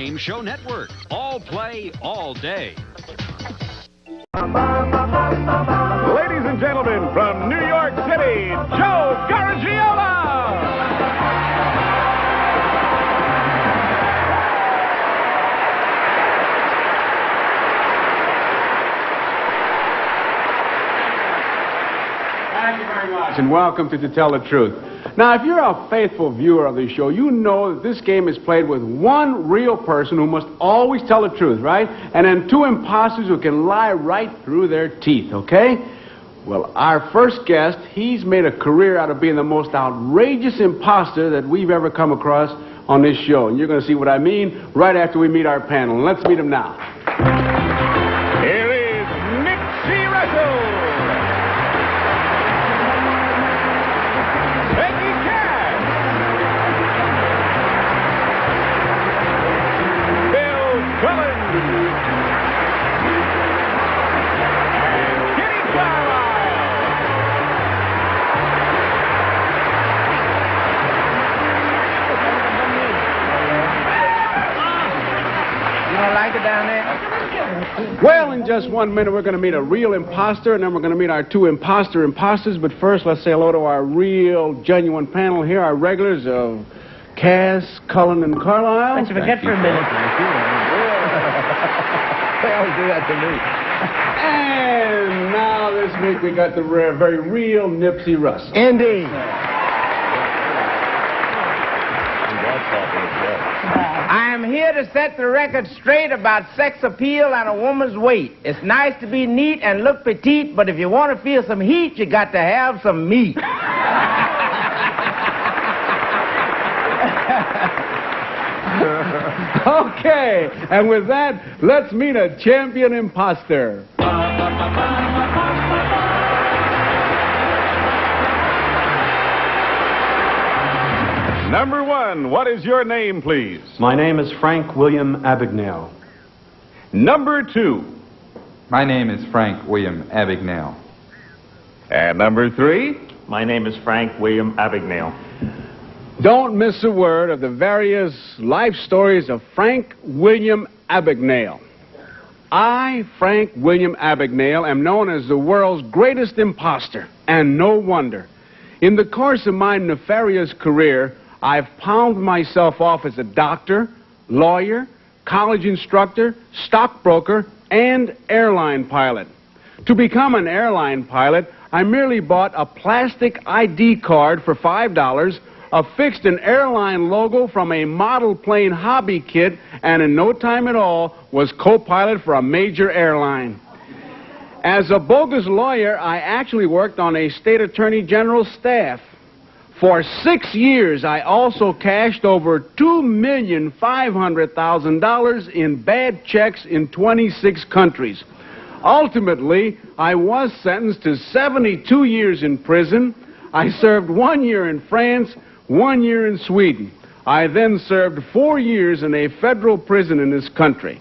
Game Show Network. All play, all day. Ladies and gentlemen, from New York City, Joe Garagiola! Thank you very much, and welcome to Tell the Truth. Now, if you're a faithful viewer of the show, you know that this game is played with one real person who must always tell the truth, right? And then two imposters who can lie right through their teeth, okay? Well, our first guest, he's made a career out of being the most outrageous imposter that we've ever come across on this show. And you're going to see what I mean right after we meet our panel. And let's meet him now. Here is Nipsey Russell! Down there. Well, in just 1 minute, we're going to meet a real imposter, and then we're going to meet our two imposters. But first, let's say hello to our real, genuine panel here, our regulars of Cass, Cullen, and Carlisle. Let's forget for a minute. They always do that to me. And now this week, we got the very real Nipsey Russell. Indeed. I am here to set the record straight about sex appeal and a woman's weight. It's nice to be neat and look petite, but if you want to feel some heat, you got to have some meat. Okay, and with that, let's meet a champion imposter. Number one, what is your name, please? My name is Frank William Abagnale. Number two. My name is Frank William Abagnale. And number three. My name is Frank William Abagnale. Don't miss a word of the various life stories of Frank William Abagnale. I, Frank William Abagnale, am known as the world's greatest imposter, and no wonder. In the course of my nefarious career, I've palmed myself off as a doctor, lawyer, college instructor, stockbroker, and airline pilot. To become an airline pilot, I merely bought a plastic ID card for $5, affixed an airline logo from a model plane hobby kit, and in no time at all was co-pilot for a major airline. As a bogus lawyer, I actually worked on a state attorney general's staff. For 6 years, I also cashed over $2,500,000 in bad checks in 26 countries. Ultimately, I was sentenced to 72 years in prison. I served 1 year in France, 1 year in Sweden. I then served 4 years in a federal prison in this country.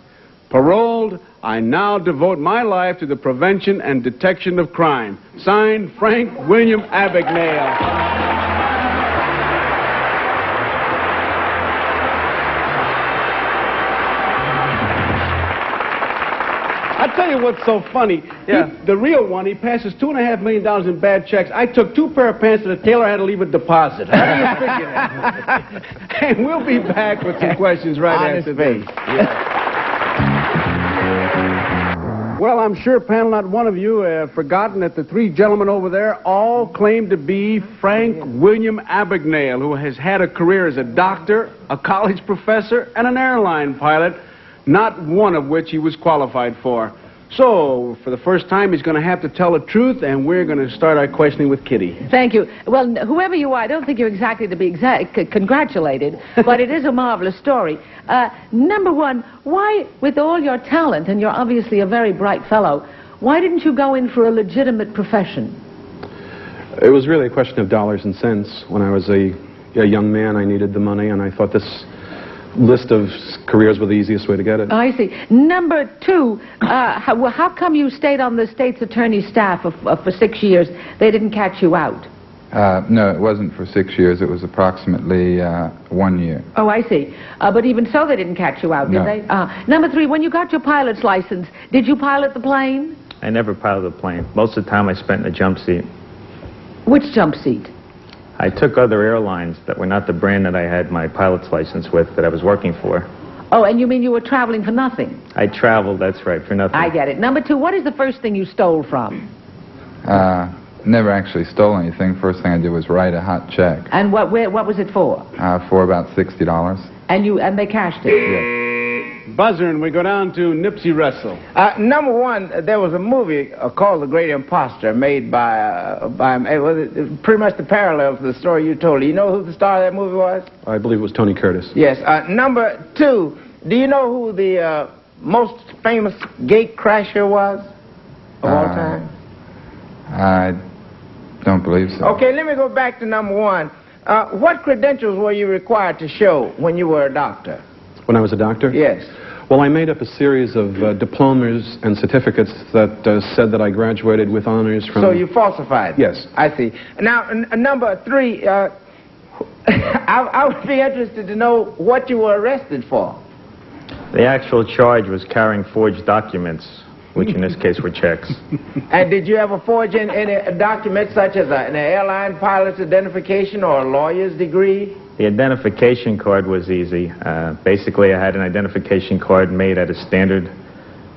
Paroled, I now devote my life to the prevention and detection of crime. Signed, Frank William Abagnale. I'll tell you what's so funny. Yeah. The real one, he passes $2.5 million in bad checks. I took 2 pair of pants to the tailor, had to leave a deposit. How do you figure that? And we'll be back with some questions right after this. Well, I'm sure, panel, not one of you have forgotten that the 3 gentlemen over there all claim to be Frank William Abagnale, who has had a career as a doctor, a college professor, and an airline pilot, not one of which he was qualified for. So, for the first time, he's going to have to tell the truth, and we're going to start our questioning with Kitty. Thank you. Well, whoever you are, I don't think you're exactly to be congratulated, but it is a marvelous story. Number one, why, with all your talent, and you're obviously a very bright fellow, why didn't you go in for a legitimate profession? It was really a question of dollars and cents. When I was a young man, I needed the money, and I thought this list of careers were the easiest way to get it. I see. Number two, how come you stayed on the state's attorney's staff for 6 years? They didn't catch you out. No, it wasn't for 6 years. It was approximately 1 year. Oh, I see. But even so, they didn't catch you out, did No. they? Number 3, when you got your pilot's license, did you pilot the plane? I never piloted a plane. Most of the time I spent in a jump seat. Which jump seat? I took other airlines that were not the brand that I had my pilot's license with that I was working for. Oh, and you mean you were traveling for nothing? I traveled, that's right, for nothing. I get it. Number 2, what is the first thing you stole from? Never actually stole anything. First thing I did was write a hot check. And what was it for? For about $60. And they cashed it? Yes. Buzzer, and we go down to Nipsey Russell. Number 1, there was a movie called The Great Imposter, made by it was pretty much the parallel to the story you told. Do you know who the star of that movie was? I believe it was Tony Curtis. Yes. Number 2, do you know who the most famous gate crasher was of all time? I don't believe so. Okay, let me go back to number 1. What credentials were you required to show when you were a doctor? When I was a doctor? Yes. Well, I made up a series of diplomas and certificates that said that I graduated with honors from... So you falsified them? Yes. I see. Now, number 3, I would be interested to know what you were arrested for. The actual charge was carrying forged documents, which in this case were checks. And did you ever forge in any document such as an airline pilot's identification or a lawyer's degree? The identification card was easy. Basically, I had an identification card made at a standard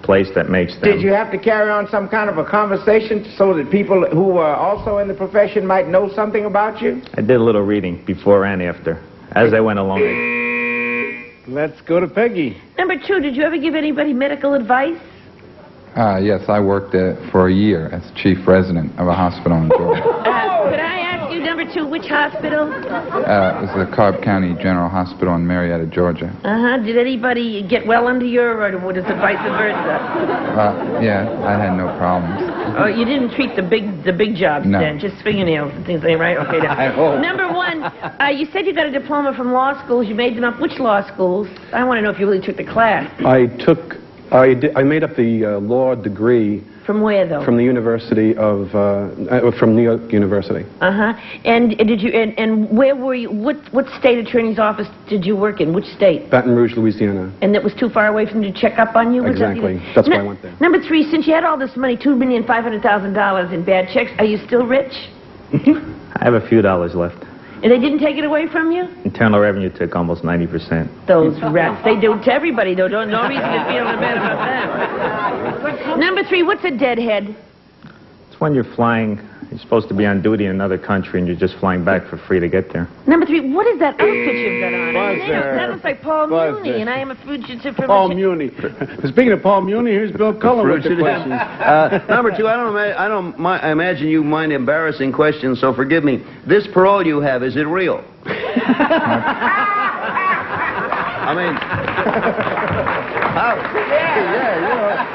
place that makes them. Did you have to carry on some kind of a conversation so that people who were also in the profession might know something about you? I did a little reading before and after, as I went along. Let's go to Peggy. Number 2, did you ever give anybody medical advice? Yes, I worked for a year as chief resident of a hospital in Georgia. Could I ask you, number 2, which hospital? It was the Cobb County General Hospital in Marietta, Georgia. Did anybody get well under your, or was it vice versa? Yeah, I had no problems. Oh, you didn't treat the big jobs No. then, just fingernails and things like that, right? Okay, now. I hope. Number 1, you said you got a diploma from law schools. You made them up. Which law schools? I want to know if you really took the class. I made up the law degree From where, though? from the University of, from New York University. And did you, and where were you, what state attorney's office did you work in? Which state? Baton Rouge, Louisiana. And that was too far away from you to check up on you? Was that- Exactly. That's why I went there. Number 3, since you had all this money, $2,500,000 in bad checks, are you still rich? I have a few dollars left. And they didn't take it away from you? Internal Revenue took almost 90%. Those rats. They do it to everybody, though. No reason to feel bad about that. Number 3, what's a deadhead? It's when you're flying, you're supposed to be on duty in another country and you're just flying back for free to get there. Number 3, what is that outfit you've got on? Buzzer. That looks like Paul Buzzer. Muni, and I am a fugitive from... Paul Muni. Speaking of Paul Muni, here's Bill Cullen with the questions. Number 2, I imagine you mind embarrassing questions, so forgive me. This parole you have, is it real? I mean, how?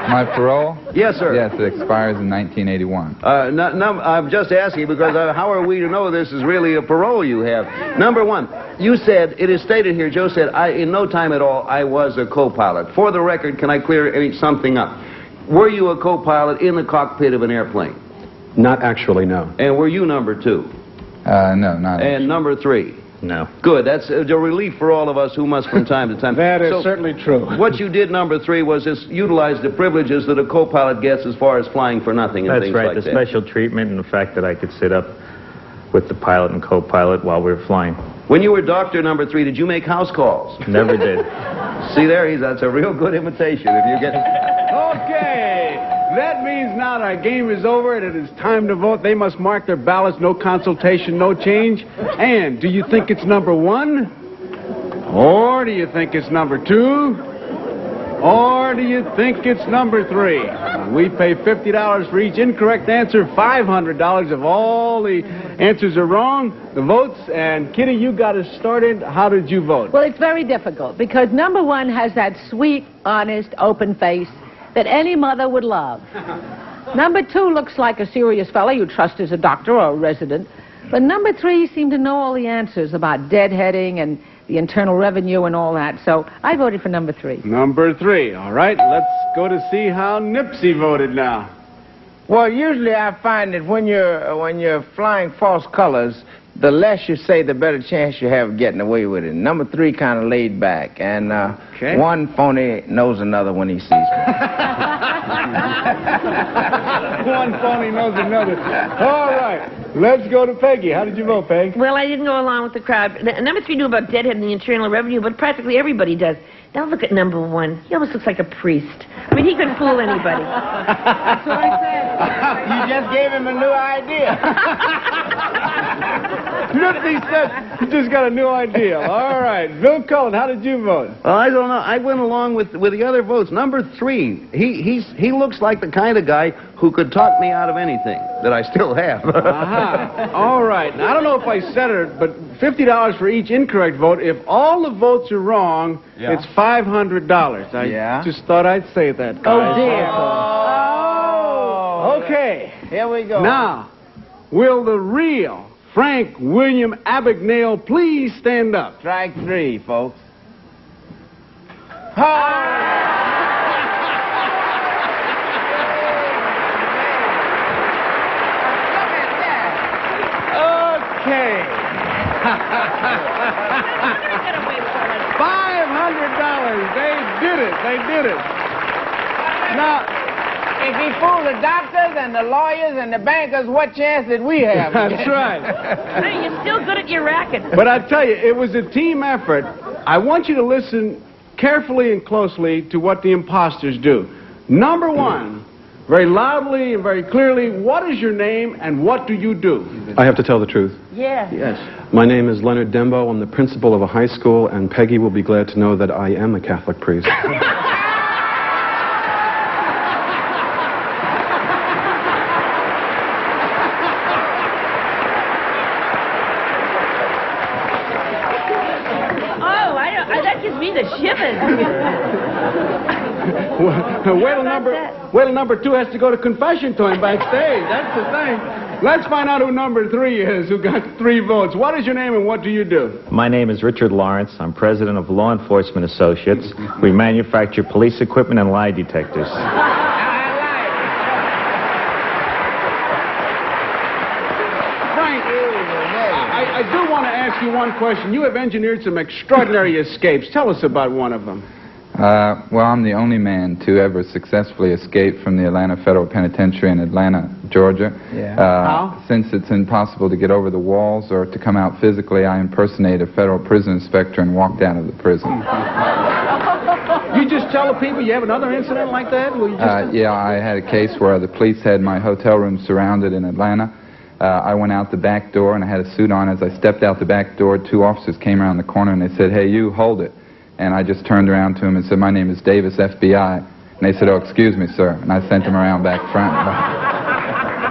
My parole? Yes, sir. Yes, it expires in 1981. I'm just asking because how are we to know this is really a parole you have? Number 1, you said, it is stated here, Joe said, in no time at all, I was a co-pilot. For the record, can I clear something up? Were you a co-pilot in the cockpit of an airplane? Not actually, no. And were you number 2? No, not And number 3? No. Good. That's a relief for all of us who must from time to time. That is certainly true. What you did, number 3, was just utilize the privileges that a co-pilot gets as far as flying for nothing and That's things right, like the that. special treatment and the fact that I could sit up with the pilot and co-pilot while we were flying. When you were doctor number 3, did you make house calls? Never did. See there, that's a real good imitation. If you get... Okay, that means now our game is over and it is time to vote. They must mark their ballots, no consultation, no change. And do you think it's number 1? Or do you think it's number 2? Or do you think it's number 3? We pay $50 for each incorrect answer, $500 if all the answers are wrong. The votes, and Kitty, you got us started. How did you vote? Well, it's very difficult because number 1 has that sweet, honest, open face that any mother would love. Number 2 looks like a serious fellow you trust as a doctor or a resident. But number 3 seemed to know all the answers about deadheading and the Internal Revenue and all that. So I voted for number 3. Number 3. All right, let's go to see how Nipsey voted now. Well, usually I find that when you're flying false colors, the less you say, the better chance you have of getting away with it. Number 3 kind of laid back, and one phony knows another when he sees me. One phony knows another. All right, let's go to Peggy. How did you vote, Peg? Well, I didn't go along with the crowd. Number 3 knew about Deadhead and the Internal Revenue, but practically everybody does. Now look at number 1. He almost looks like a priest. I mean, he could fool anybody. That's what I said. You just gave him a new idea. Look, he said he just got a new idea. All right, Bill Cullen, how did you vote? Well, I don't know. I went along with the other votes. Number 3, he looks like the kind of guy who could talk me out of anything that I still have. All right. Now, I don't know if I said it, but $50 for each incorrect vote. If all the votes are wrong, it's $500. I just thought I'd say that, guys. Oh, dear. Oh. Okay. Here we go. Now, will the real Frank William Abagnale please stand up? Strike 3, folks. Okay. $500. They did it. They did it. Now, if he fooled the doctors and the lawyers and the bankers, what chance did we have? That's right. Hey, you're still good at your racket. But I tell you, it was a team effort. I want you to listen carefully and closely to what the imposters do. Number 1, very loudly and very clearly, what is your name and what do you do? I have to tell the truth. Yeah. Yes. My name is Leonard Dembo. I'm the principal of a high school, and Peggy will be glad to know that I am a Catholic priest. That gives me the shivers. Wait till number 2 has to go to confession to him backstage. That's the thing. Let's find out who number 3 is, who got 3 votes. What is your name and what do you do? My name is Richard Lawrence. I'm president of Law Enforcement Associates. We manufacture police equipment and lie detectors. I do want to ask you one question. You have engineered some extraordinary escapes. Tell us about one of them. Well, I'm the only man to ever successfully escape from the Atlanta Federal Penitentiary in Atlanta, Georgia. How? Since it's impossible to get over the walls or to come out physically, I impersonate a federal prison inspector and walked out of the prison. You just tell the people you have another incident like that? Yeah, I had a case where the police had my hotel room surrounded in Atlanta. I went out the back door, and I had a suit on. As I stepped out the back door, 2 officers came around the corner, and they said, "Hey, you, hold it." And I just turned around to him and said, "My name is Davis, FBI." And they said, "Oh, excuse me, sir." And I sent him around back front.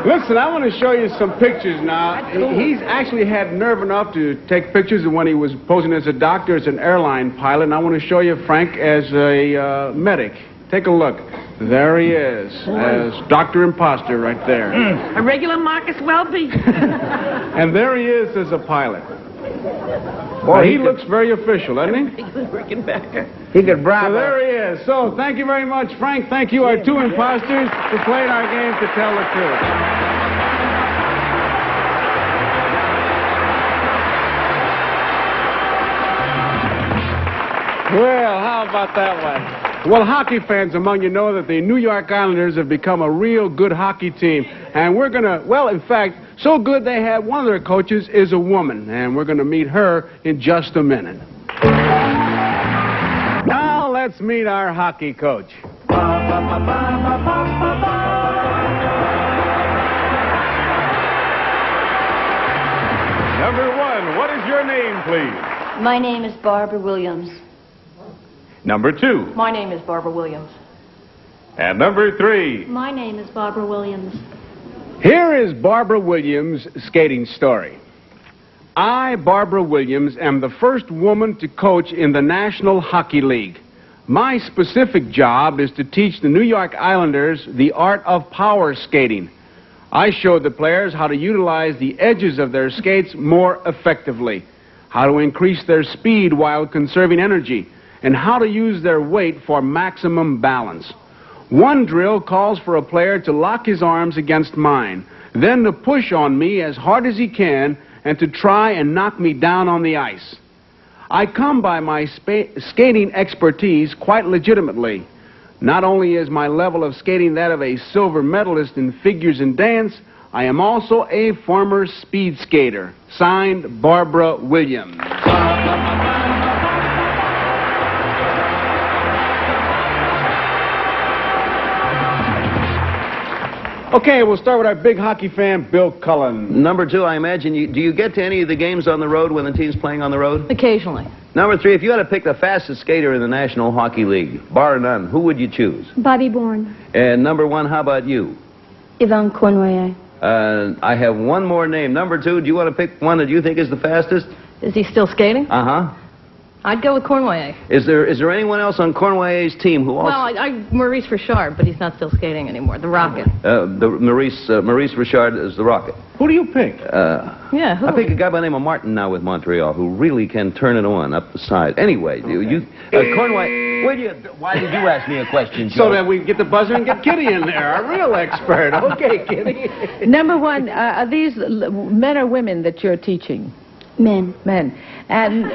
Listen, I want to show you some pictures now. He's actually had nerve enough to take pictures of when he was posing as a doctor, as an airline pilot, and I want to show you Frank as a medic. Take a look. There he is, as Dr. Imposter right there. A regular Marcus Welby. And there he is as a pilot. Boy, he looks very official, doesn't he? He's working back. He could bribe So there he is. So thank you very much, Frank. Thank you, our 2 imposters, for playing our game to tell the truth. Well, how about that one? Well, hockey fans among you know that the New York Islanders have become a real good hockey team. And we're going to, well, in fact, so good they have one of their coaches is a woman. And we're going to meet her in just a minute. Now let's meet our hockey coach. Number 1, what is your name, please? My name is Barbara Williams. Number 2. My name is Barbara Williams. And number 3. My name is Barbara Williams. Here is Barbara Williams' skating story. I, Barbara Williams, am the first woman to coach in the National Hockey League. My specific job is to teach the New York Islanders the art of power skating. I showed the players how to utilize the edges of their skates more effectively, how to increase their speed while conserving energy, and how to use their weight for maximum balance. One drill calls for a player to lock his arms against mine, then to push on me as hard as he can and to try and knock me down on the ice. I come by my skating expertise quite legitimately. Not only is my level of skating that of a silver medalist in figures and dance, I am also a former speed skater. Signed, Barbara Williams. Okay, we'll start with our big hockey fan, Bill Cullen. Number 2, I imagine, do you get to any of the games on the road when the team's playing on the road? Occasionally. Number 3, if you had to pick the fastest skater in the National Hockey League, bar none, who would you choose? Bobby Bourne. And number 1, how about you? Yvonne Cournoyer. I have one more name. Number 2, do you want to pick one that you think is the fastest? Is he still skating? Uh-huh. I'd go with Cournoyer. Is there anyone else on Cournoyer's team who also... Well, Maurice Richard, but he's not still skating anymore. The Rocket. Maurice Richard is the Rocket. Who do you pick? Yeah, who? I pick a guy by the name of Martin now with Montreal who really can turn it on up the side. Anyway, Cournoyer, why did you ask me a question, Joe? So that we can get the buzzer and get Kitty in there, our real expert. Okay, Kitty. Number 1, are these men or women that you're teaching? Men. Men. And...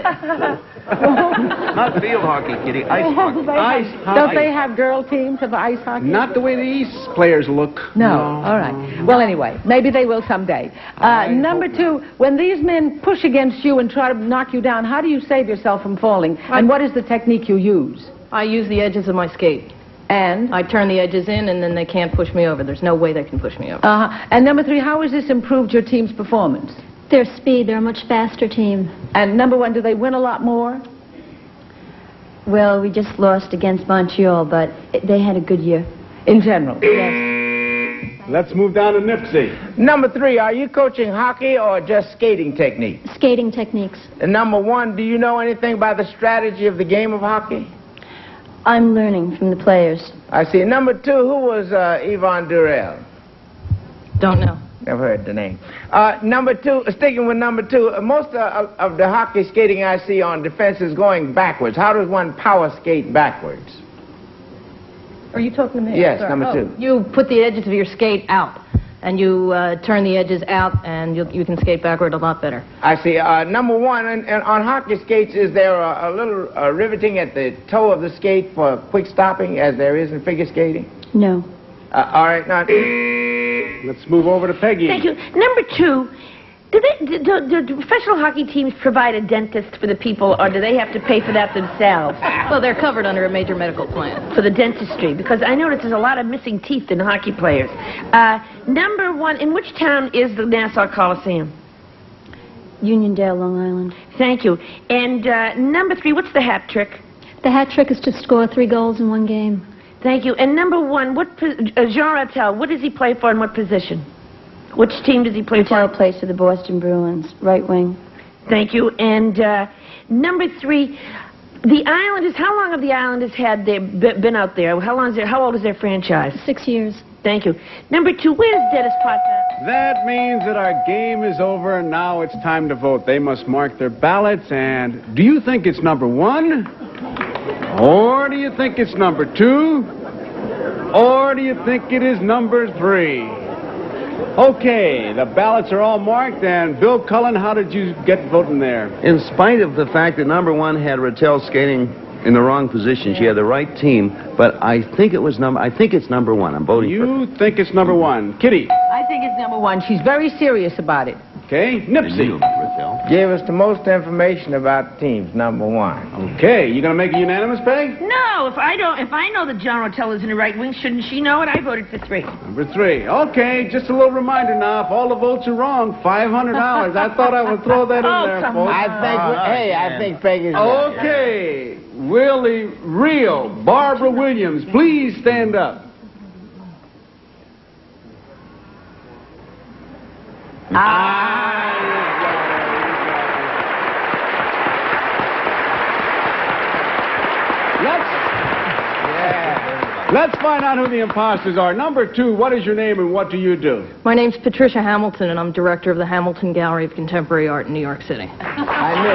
Not field hockey, Kitty. Ice hockey. Ice hockey. Don't they have girl teams of ice hockey? Not the way the East players look. No. All right. Well, anyway, maybe they will someday. Number 2, when these men push against you and try to knock you down, how do you save yourself from falling? And what is the technique you use? I use the edges of my skate. And? I turn the edges in, and then they can't push me over. There's no way they can push me over. And number 3, how has this improved your team's performance? Their speed. They're a much faster team. And number 1, do they win a lot more? Well, we just lost against Montreal, but they had a good year. In general? Yes. Let's move down to Nipsey. Number 3, are you coaching hockey or just skating techniques? Skating techniques. And number 1, do you know anything about the strategy of the game of hockey? I'm learning from the players. I see. Number 2, who was Yvonne Durrell? Don't know. Never heard the name. Number 2, sticking with number 2, most of the hockey skating I see on defense is going backwards. How does one power skate backwards? Are you talking to me? Yes, Sorry. number 2. You put the edges of your skate out, and you turn the edges out, and you can skate backward a lot better. I see. Number 1, and on hockey skates, is there a little riveting at the toe of the skate for quick stopping, as there is in figure skating? No. All right, now... Let's move over to Peggy. Thank you. Number 2, do professional hockey teams provide a dentist for the people, or do they have to pay for that themselves? Well, they're covered under a major medical plan. For the dentistry, because I notice there's a lot of missing teeth in hockey players. Number 1, in which town is the Nassau Coliseum? Uniondale, Long Island. Thank you. And number 3, what's the hat trick? The hat trick is to score 3 goals in 1 game. Thank you. And number 1, Jean Rattel, what does he play for and what position? Which team does he play for? Rattel plays for the Boston Bruins, right wing. Thank you. And number 3, the Islanders, how long have the Islanders been out there? How old is their franchise? 6 years. Thank you. Number 2, where's Dennis Potter? That means that our game is over, and now it's time to vote. They must mark their ballots, and do you think it's number 1? Or do you think it's number 2? Or do you think it is number 3? Okay, the ballots are all marked, and Bill Cullen, how did you get voting there? In spite of the fact that number 1 had Rattel skating in the wrong position, she had the right team, but I think it's number 1. I'm voting for You think it's number 1. Kitty? I think it's number 1. She's very serious about it. Okay, Nipsey. Gave us the most information about teams, number 1. Okay, you gonna make it unanimous, Peg? No, if I know that John Rattel is in the right wing, shouldn't she know it? I voted for 3. Number 3. Okay, just a little reminder now, if all the votes are wrong, $500. I thought I would throw that in there, folks. I think Peggy's right. Okay, Willie Real, Barbara Williams, please stand up. Let's find out who the imposters are. Number 2, what is your name and what do you do? My name's Patricia Hamilton, and I'm director of the Hamilton Gallery of Contemporary Art in New York City. I knew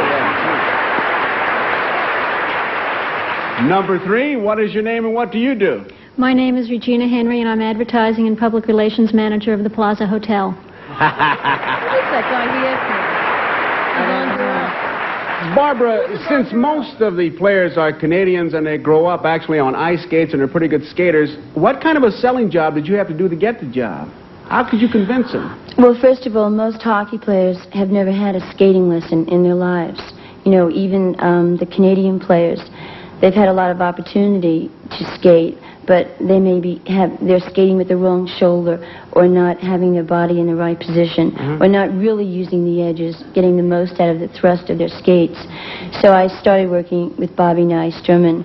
that. Number 3, what is your name and what do you do? My name is Regina Henry, and I'm Advertising and Public Relations Manager of the Plaza Hotel. Who's that guy here? Barbara, since most of the players are Canadians and they grow up actually on ice skates and are pretty good skaters, what kind of a selling job did you have to do to get the job? How could you convince them? Well, first of all, most hockey players have never had a skating lesson in their lives. You know, even the Canadian players, they've had a lot of opportunity to skate, but they maybe they're skating with the wrong shoulder, or not having their body in the right position, or not really using the edges, getting the most out of the thrust of their skates. So I started working with Bobby Nystrom, and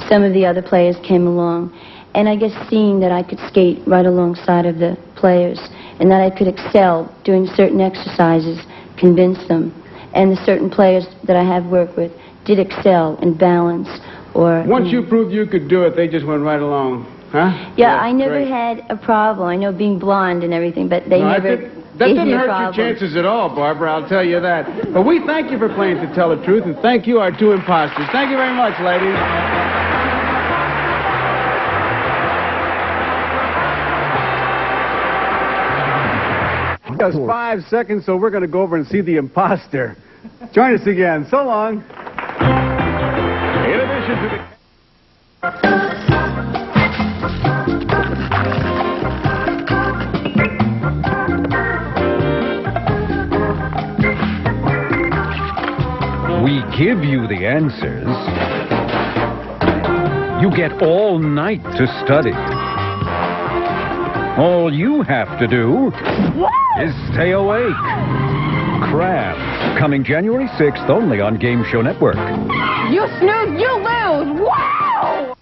some of the other players came along. And I guess seeing that I could skate right alongside of the players, and that I could excel doing certain exercises, convinced them. And the certain players that I have worked with did excel in balance. Or once you proved you could do it, they just went right along, huh? Yeah, I never had a problem. I know being blonde and everything, but they never that didn't hurt your chances at all, Barbara, I'll tell you that. But we thank you for playing To Tell the Truth, and thank you, our two imposters. Thank you very much, ladies. Just 5 seconds, so we're going to go over and see the imposter. Join us again. So long. In addition to We give you the answers. You get all night to study. All you have to do is stay awake. Crabs, coming January 6th only on Game Show Network. You snooze, you lose! Wow!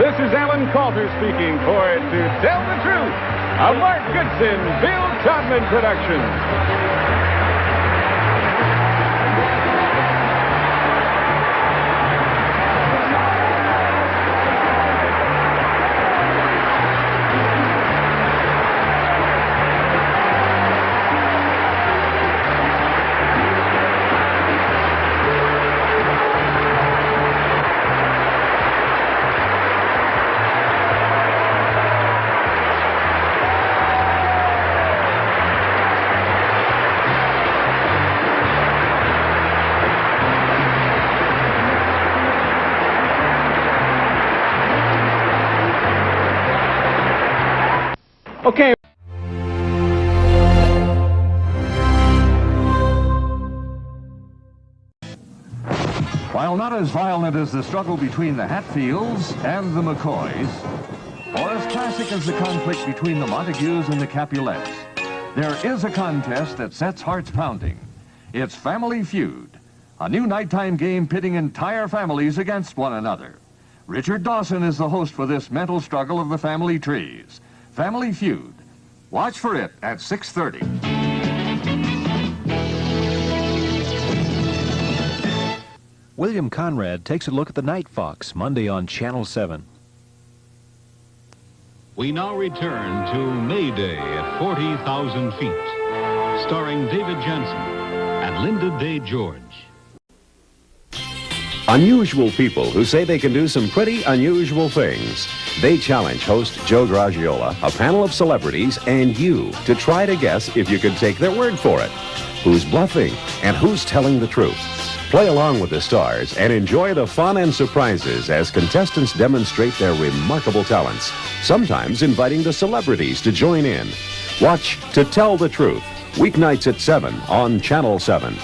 This is Alan Coulter speaking for To Tell the Truth, a Mark Goodson, Bill Todman production. Okay. While not as violent as the struggle between the Hatfields and the McCoys, or as classic as the conflict between the Montagues and the Capulets, there is a contest that sets hearts pounding. It's Family Feud, a new nighttime game pitting entire families against one another. Richard Dawson is the host for this mental struggle of the family trees. Family Feud. Watch for it at 6:30. William Conrad takes a look at the Night Fox, Monday on Channel 7. We now return to May Day at 40,000 feet, starring David Jansen and Linda Day George. Unusual people who say they can do some pretty unusual things. They challenge host Joe Garagiola, a panel of celebrities, and you to try to guess if you could take their word for it. Who's bluffing and who's telling the truth? Play along with the stars and enjoy the fun and surprises as contestants demonstrate their remarkable talents, sometimes inviting the celebrities to join in. Watch To Tell the Truth, weeknights at 7 on Channel 7.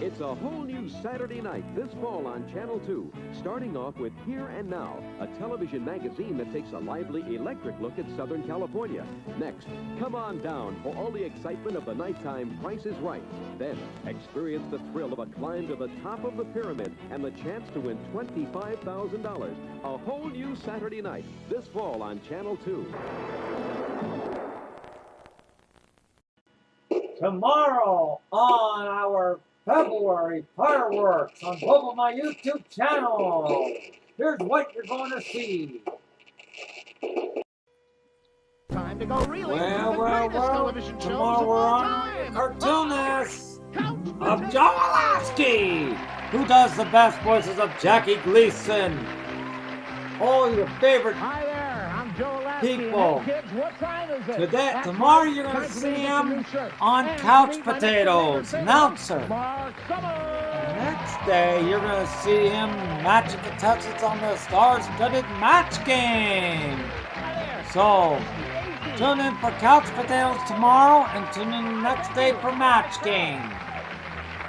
It's a whole new Saturday night this fall on Channel 2, starting off with Here and Now, a television magazine that takes a lively electric look at Southern California. Next, Come On Down for all the excitement of the nighttime Price is Right. Then, experience the thrill of a climb to the top of the pyramid and the chance to win $25,000. A whole new Saturday night this fall on Channel 2. Tomorrow on our February fireworks on both of my YouTube channels. Here's what you're going to see. Time to go really Well, tomorrow we're on Cartoonist. of Joe Alaski, who does the best voices of Jackie Gleason. All your favorite people. Hey kids, what time is it? Today, tomorrow you're going to see him on Couch Potatoes, announcer. The next day you're going to see him matching contestants on the star-studded match game. So, tune in for Couch Potatoes tomorrow and tune in the next day for Match Game.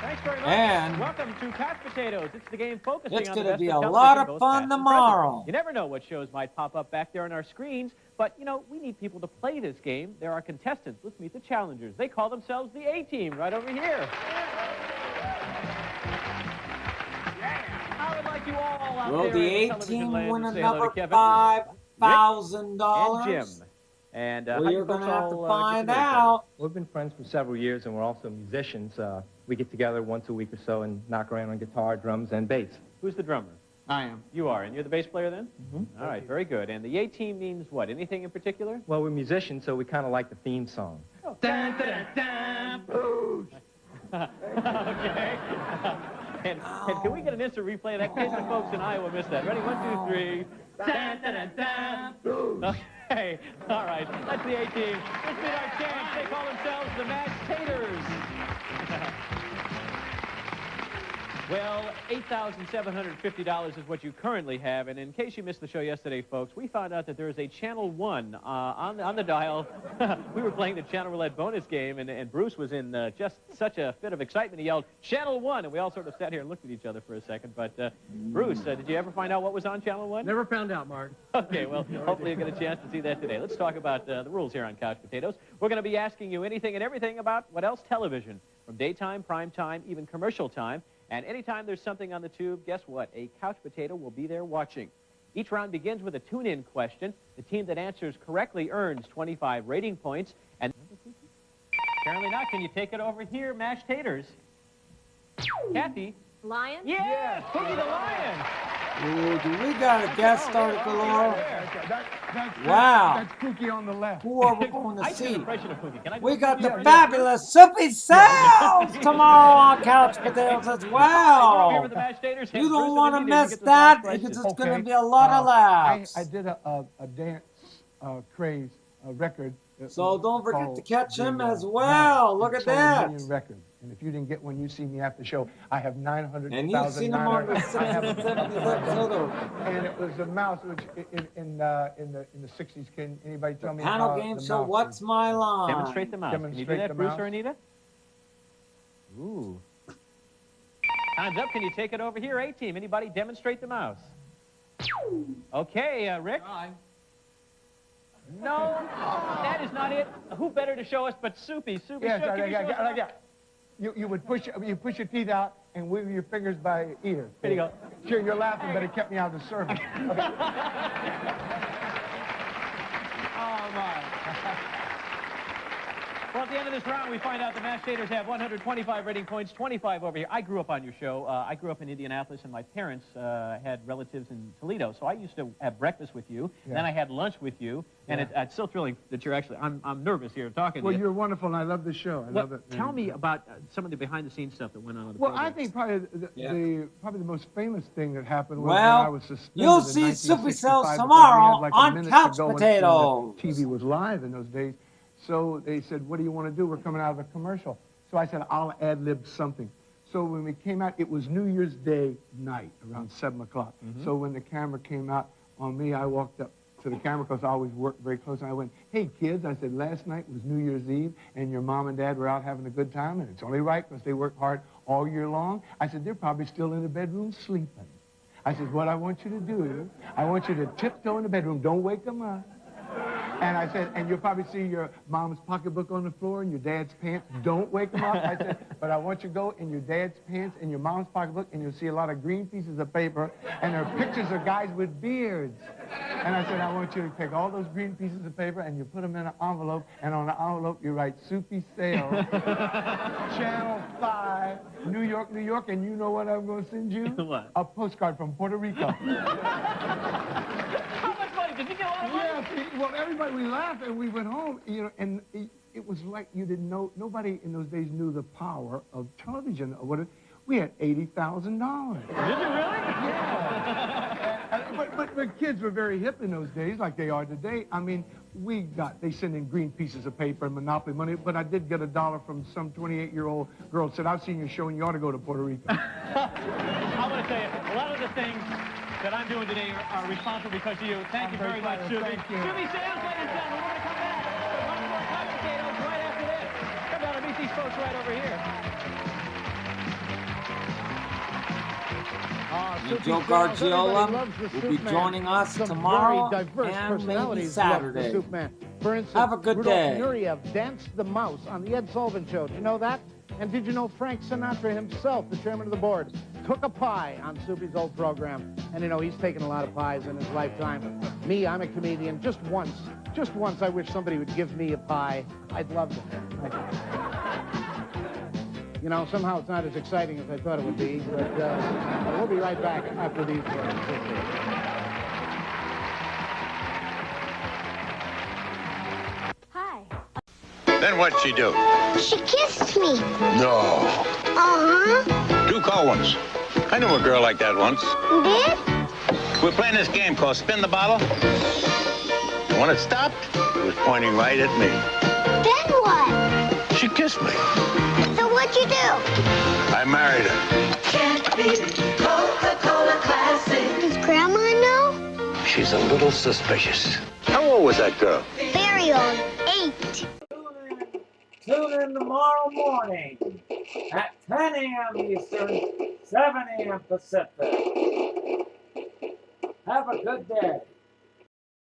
Thanks very much. And welcome to Couch Potatoes. It's the game focusing it's on going the to best be of a television, lot of both fun past and tomorrow. present. You never know what shows might pop up back there on our screens, but, you know, we need people to play this game. There are contestants. Let's meet the challengers. They call themselves the A-Team right over here. I would like you all out Will there the in television A-Team land win to say hello another to Kevin, $5,000? and Jim. And Well, how you're you going to folks have to all, find get to know each other? out. We've been friends for several years, and we're also musicians. We get together once a week or so and knock around on guitar, drums, and bass. Who's the drummer? I am. You are, and you're the bass player then? Mm-hmm. All right, very good. And the A-Team means what? Anything in particular? Well, we're musicians, so we kind of like the theme song. Oh. Dun, dun, dun, dun. Okay. And can we get an instant replay of that? In case the folks in Iowa missed that. Ready? 1, 2, 3. Dun, dun, dun, dun. Okay. All right. That's the A-Team. Let's meet our champs. They call themselves the Mashed Taters. Well, $8,750 is what you currently have, and in case you missed the show yesterday, folks, we found out that there is a Channel 1 on the dial. We were playing the Channel Roulette bonus game, and Bruce was in just such a fit of excitement. He yelled, Channel 1, and we all sort of sat here and looked at each other for a second. But, Bruce, did you ever find out what was on Channel 1? Never found out, Mark. Okay, well, hopefully you'll get a chance to see that today. Let's talk about the rules here on Couch Potatoes. We're going to be asking you anything and everything about what else television, from daytime, prime time, even commercial time. And anytime there's something on the tube, guess what? A couch potato will be there watching. Each round begins with a tune-in question. The team that answers correctly earns 25 rating points. And apparently not. Can you take it over here, Mashed Taters? Kathy? Lion? Yes, Cookie the Lion. Ooh, do we got a guest star galore? That's Wow. That's Cookie on the left. Who are we going to see? Can We got the fabulous Soupy Sales tomorrow on Couch Potatoes as well. You don't want to miss that because it's going to be a lot of laughs. I did a dance craze record. So don't forget to catch him as well. well. Look at that. Record. And if you didn't get one, you see me after the show. I have 900,000. And you've seen him on the 60s, and it was a mouse, which in the 60s. Can anybody tell me? Panel game show. What's my line? Demonstrate the mouse. Can you do that, Bruce or Anita? Ooh. Time's up. Can you take it over here, A-Team? Anybody demonstrate the mouse? Okay, Rick. No, that is not it. Who better to show us but Soupy? Soupy, yes, yeah. You would push your teeth out and wiggle your fingers by ear. There you go. Sure, you're laughing, but it kept me out of the service. Okay. Oh, my. Well, at the end of this round, we find out the Mashed Taters have 125 rating points, 25 over here. I grew up on your show. I grew up in Indianapolis, and my parents had relatives in Toledo. So I used to have breakfast with you. Yeah. Then I had lunch with you. And it's still thrilling that you're actually, I'm nervous here talking to you. Well, you're wonderful, and I love the show. I love it. Tell me about some of the behind-the-scenes stuff that went on the Well, program. I think probably the most famous thing that happened was Well, when I was suspended you'll in see Soupy 1965 Sales because we tomorrow had like a on minute Couch to go when Potatoes. the TV was live in those days. So they said, what do you want to do? We're coming out of a commercial. So I said, I'll ad-lib something. So when we came out, it was New Year's Day night, around 7 o'clock. So when the camera came out on me, I walked up to the camera because I always worked very close. And I went, hey, kids, I said, last night was New Year's Eve, and your mom and dad were out having a good time, and it's only right because they work hard all year long. I said, they're probably still in the bedroom sleeping. I said, what I want you to do, I want you to tiptoe in the bedroom. Don't wake them up. And I said, and you'll probably see your mom's pocketbook on the floor and your dad's pants. Don't wake them up. I said, but I want you to go in your dad's pants and your mom's pocketbook, and you'll see a lot of green pieces of paper, and there are pictures of guys with beards. And I said, I want you to take all those green pieces of paper, and you put them in an envelope, and on the envelope you write Soupy Sales, Channel 5, New York, New York, and you know what I'm going to send you? What? A postcard from Puerto Rico. Did you get a lot of money? Yes, well, everybody, we laughed, and we went home, you know, and it was like you didn't know, nobody in those days knew the power of television. We had $80,000. Did you really? Yeah. But kids were very hip in those days, like they are today. I mean, they sent in green pieces of paper and Monopoly money, but I did get $1 from some 28-year-old girl who said, I've seen your show and you ought to go to Puerto Rico. I want to tell you, a lot of the things that I'm doing today are responsible because of you. Thank you very much, Subi. Thank you. Subi Sales, ladies and gentlemen, we're going to come back with one more Couch Potatoes right after this. Come down and meet these folks right over here. Joe Garagiola will be joining us tomorrow and maybe Saturday. For instance, have a good day. Nureyev danced the mouse on the Ed Sullivan Show. Did you know that? And did you know Frank Sinatra himself, the chairman of the board, took a pie on Soupy's old program? And you know, he's taken a lot of pies in his lifetime. Me, I'm a comedian. Just once, I wish somebody would give me a pie. I'd love it. You know, somehow it's not as exciting as I thought it would be, but we'll be right back after these words. Hi. Then what'd she do? She kissed me. No. Uh-huh. 2 cold ones. I knew a girl like that once. You did? We're playing this game called Spin the Bottle. And when it stopped, it was pointing right at me. Then what? She kissed me. So what'd you do? I married her. Can't beat it. Coca-Cola Classic. Does Grandma know? She's a little suspicious. How old was that girl? Very old. 8. Tune in tomorrow morning at 10 a.m. Eastern, 7 a.m. Pacific. Have a good day.